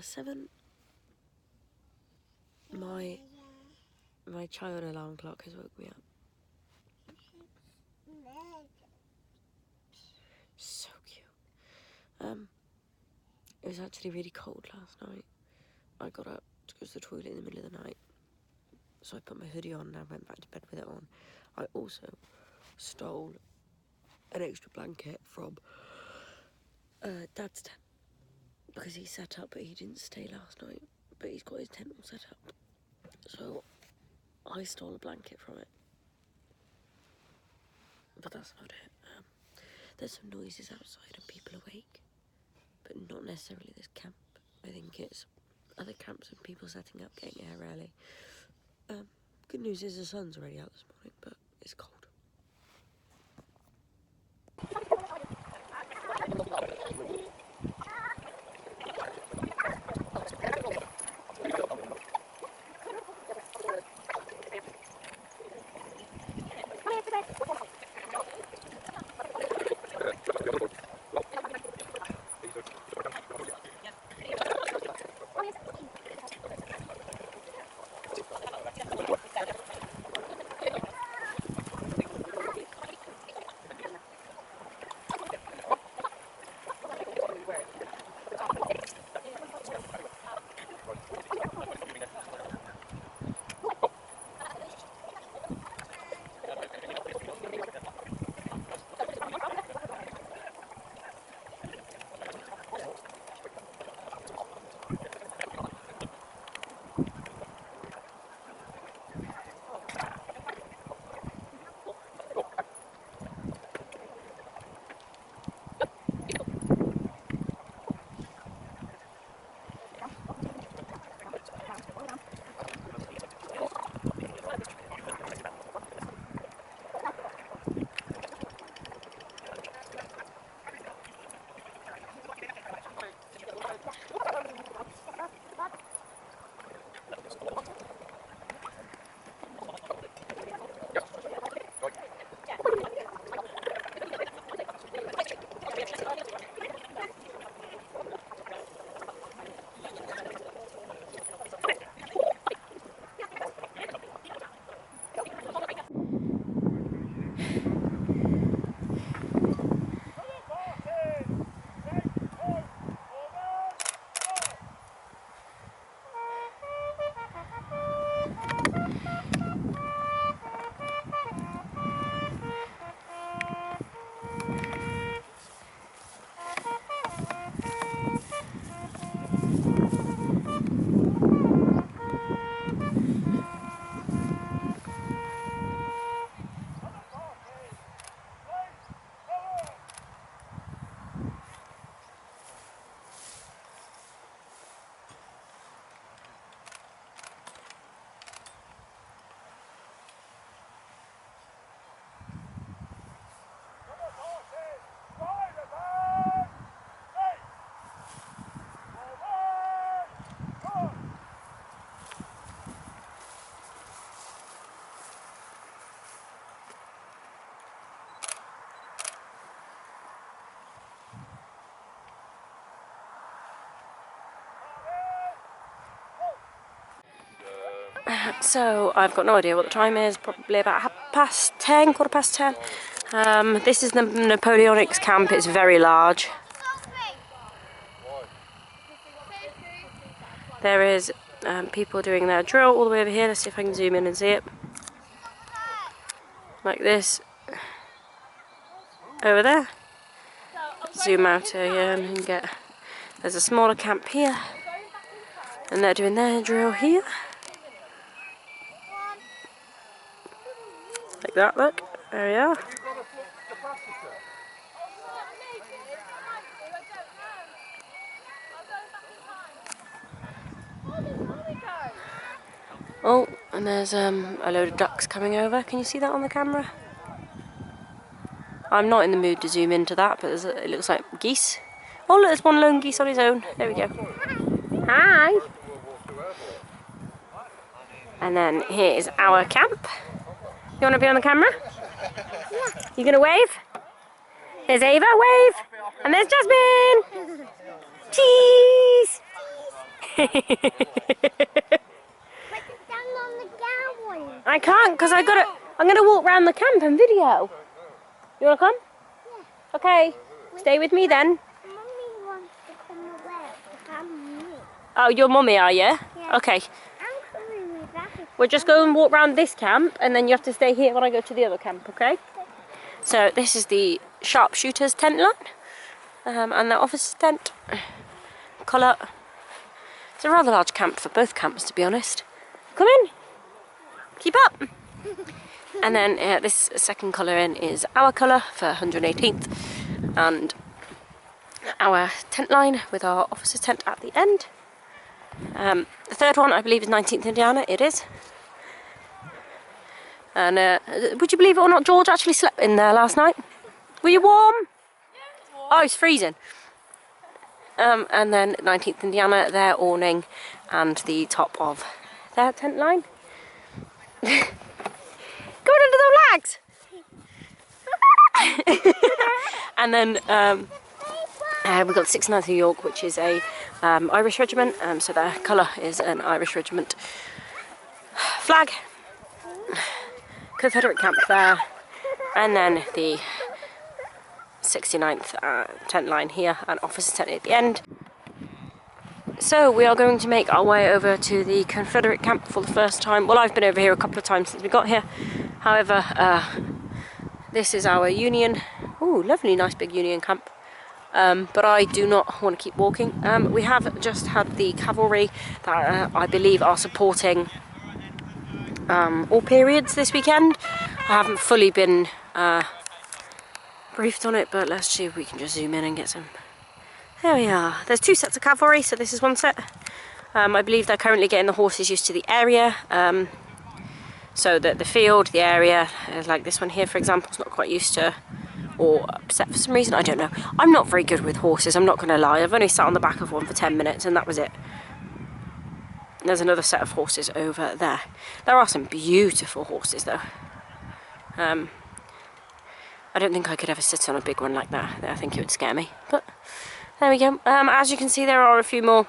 7. My child alarm clock has woke me up. So cute. It was actually really cold last night. I got up to go to the toilet in the middle of the night, so I put my hoodie on and I went back to bed with it on. I also stole an extra blanket from Dad's tent because he set up, but he didn't stay last night. But he's got his tent all set up, so I stole a blanket from it. But that's not it. There's some noises outside and people awake, but not necessarily this camp. I think it's other camps and people setting up, getting here early. Good news is the sun's already out this morning, but it's cold. So I've got no idea what the time is, probably about 10:30, 10:15. This is the Napoleonics camp, it's very large. There is people doing their drill all the way over here. Let's see if I can zoom in and see it. Like this. Over there. Zoom out here and you can get... There's a smaller camp here. And they're doing their drill here. Like that, look. There we are. Oh, and there's a load of ducks coming over. Can you see that on the camera? I'm not in the mood to zoom into that, but it looks like geese. Oh look, there's one lone geese on his own. There we go. Hi! And then here's our camp. You want to be on the camera? Yeah. You gonna wave? There's Ava, wave! And there's Jasmine! Cheese! Put it down on the ground. I can't because I'm gonna walk around the camp and video. You wanna come? Yeah. Okay. Stay with me then. Mummy wants to come away because I'm new. Oh, your mummy, are you? Yeah. Okay. I'm coming with Abby. We'll just go and walk around this camp and then you have to stay here when I go to the other camp, okay? So this is the sharpshooters tent line and the officer's tent. Colour. It's a rather large camp for both camps, to be honest. Come in. Keep up. And then this second colour in is our colour for 118th and our tent line with our officer's tent at the end. The third one I believe is 19th Indiana, it is. And would you believe it or not, George actually slept in there last night. Were you warm? Yeah, it's warm. Oh, it's freezing. And then 19th Indiana, their awning and the top of their tent line. Go under the flags! And then we've got 69th New York, which is a Irish regiment, so their colour is an Irish regiment flag. Confederate camp there, and then the 69th tent line here and officer's tent at the end. So we are going to make our way over to the Confederate camp for the first time. Well, I've been over here a couple of times since we got here. However, this is our Union. Ooh, lovely, nice big Union camp. But I do not want to keep walking. We have just had the cavalry that I believe are supporting all periods this weekend. I haven't fully been briefed on it, but let's see if we can just zoom in and get some. There we are. There's two sets of cavalry, so this is one set. I believe they're currently getting the horses used to the area. So that the field, the area, like this one here, for example, is not quite used to or upset for some reason. I don't know. I'm not very good with horses, I'm not going to lie. I've only sat on the back of one for 10 minutes and that was it. There's another set of horses over there. There are some beautiful horses though. I don't think I could ever sit on a big one like that. I think it would scare me. But there we go. As you can see, there are a few more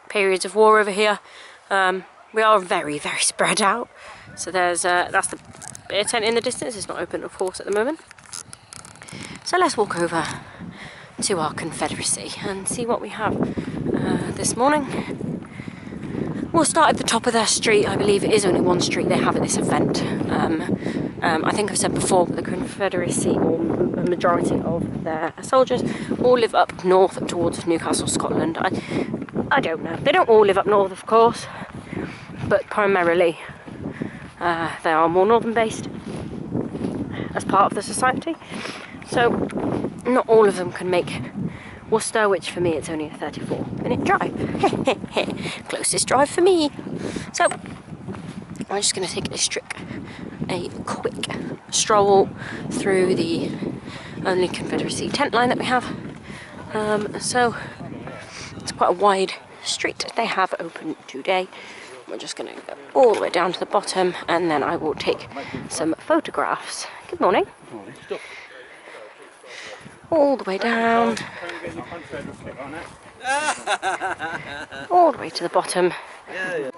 periods of war over here. We are very, very spread out. So there's that's the beer tent in the distance. It's not open, of course, at the moment. So let's walk over to our Confederacy and see what we have this morning. We'll start at the top of their street. I believe it is only one street they have at this event. I think I've said before, but the Confederacy, or a majority of their soldiers, all live up north towards Newcastle, Scotland. I don't know. They don't all live up north, of course, but primarily they are more northern based as part of the society. So not all of them can make Worcester, which for me it's only a 34-minute drive. Closest drive for me. So I'm just going to take a quick stroll through the only Confederacy tent line that we have. So it's quite a wide street they have open today. We're just going to go all the way down to the bottom and then I will take some photographs. Good morning. Good morning. Stop. All the way down. All the way to the bottom. Yeah.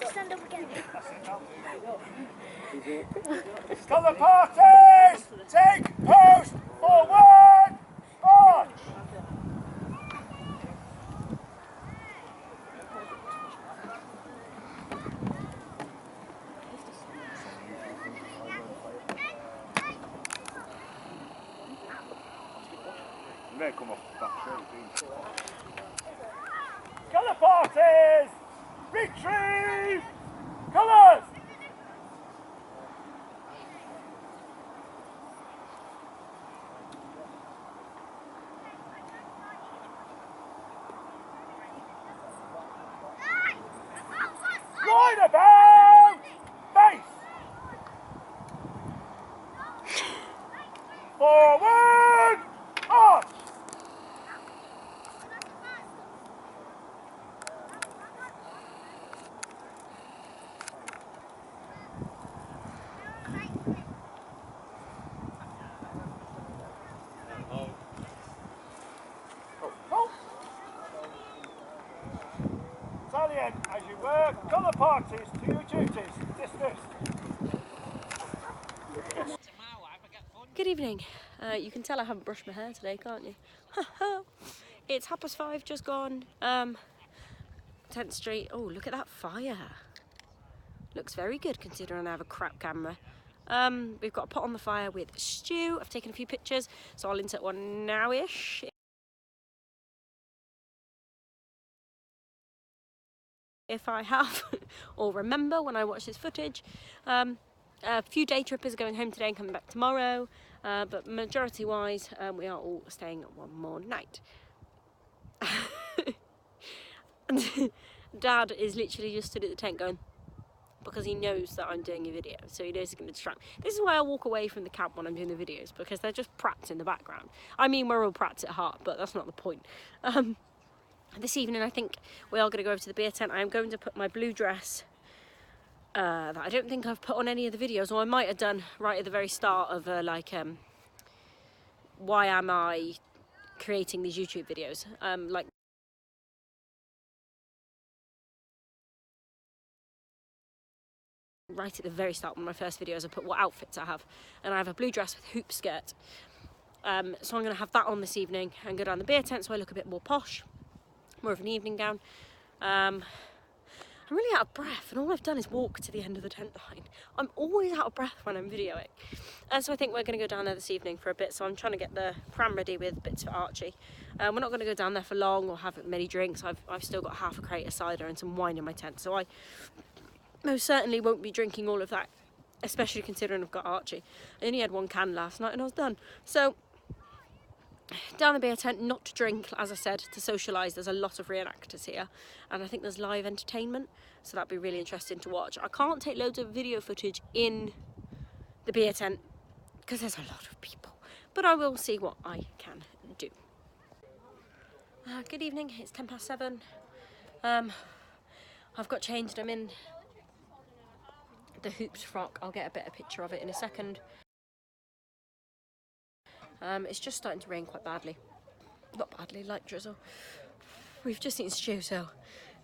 Stand up again. Colour parties! Take post! Forward! March! You may come off the back shirt. Colour parties! Retrieve! Colours! Right about face! Forward! Arch! again as you were. Colour parties to your duties. Dismissed. Good evening. You can tell I haven't brushed my hair today, can't you? It's 5:30, just gone. 10th Street. Oh, look at that fire. Looks very good considering I have a crap camera. We've got a pot on the fire with stew. I've taken a few pictures, so I'll insert one now-ish. If I have, or remember when I watch this footage. A few day trippers are going home today and coming back tomorrow, but majority-wise, we are all staying one more night. Dad is literally just stood at the tent going, because he knows that I'm doing a video, so he knows he's going to distract me. This is why I walk away from the camp when I'm doing the videos, because they're just prats in the background. I mean, we're all prats at heart, but that's not the point. This evening, I think we are going to go over to the beer tent. I am going to put my blue dress that I don't think I've put on any of the videos, or I might have done right at the very start of why am I creating these YouTube videos, like right at the very start, one of my first videos, I put what outfits I have, and I have a blue dress with hoop skirt. So I'm going to have that on this evening and go down the beer tent so I look a bit more posh, more of an evening gown. I'm really out of breath, and all I've done is walk to the end of the tent line. I'm always out of breath when I'm videoing. And so I think we're going to go down there this evening for a bit, so I'm trying to get the pram ready with bits for Archie. We're not going to go down there for long or have many drinks. I've still got half a crate of cider and some wine in my tent, so I most certainly won't be drinking all of that, especially considering I've got Archie. I only had one can last night and I was done. So down the beer tent, not to drink, as I said, to socialise. There's a lot of reenactors here, and I think there's live entertainment, so that'd be really interesting to watch. I can't take loads of video footage in the beer tent because there's a lot of people, but I will see what I can do. Good evening, it's 7:10. I've got changed. I'm in the hoops frock. I'll get a better picture of it in a second. It's just starting to rain quite badly. Not badly, light drizzle. We've just eaten stew, so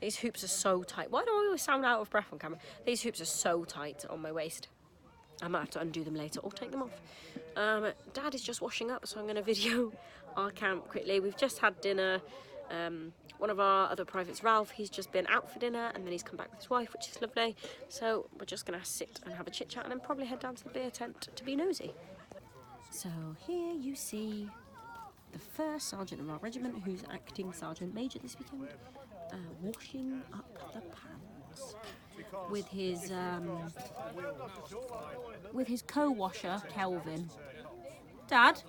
these hoops are so tight. Why do I always sound out of breath on camera? These hoops are so tight on my waist. I might have to undo them later or take them off. Dad is just washing up, so I'm going to video our camp quickly. We've just had dinner. One of our other privates, Ralph, he's just been out for dinner and then he's come back with his wife, which is lovely. So we're just going to sit and have a chit chat and then probably head down to the beer tent to be nosy. So here you see the first sergeant of our regiment, who's acting sergeant major this weekend, washing up the pans with his co-washer, Kelvin. Dad,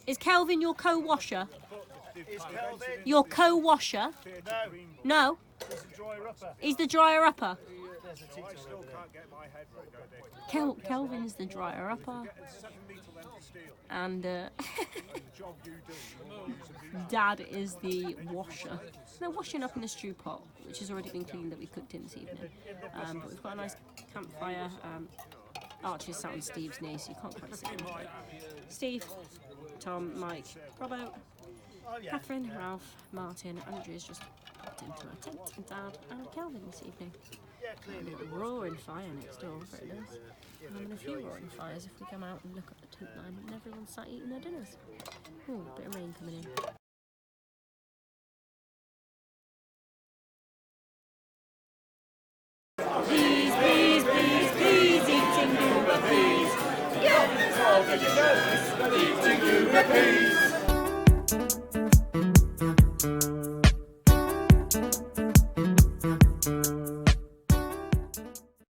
is Kelvin your co-washer? Your co-washer? No. He's the dryer-upper. Kelvin's the dryer-upper. And Dad is the washer. They're washing up in the stew pot, which has already been cleaned that we cooked in this evening. But we've got a nice campfire. Archie's sat on Steve's knee, so you can't quite see him. Steve, Tom, Mike, Robbo, Catherine, Ralph, Martin, Andrew's just popped into a tent, and Dad and Kelvin this evening. A roaring fire next door, very nice. And a few roaring fires if we come out and look at the tent line and everyone's sat eating their dinners. Oh, a bit of rain coming in. Please, please, please, please, eating Goober, please. Yeah! Eating Goober, please.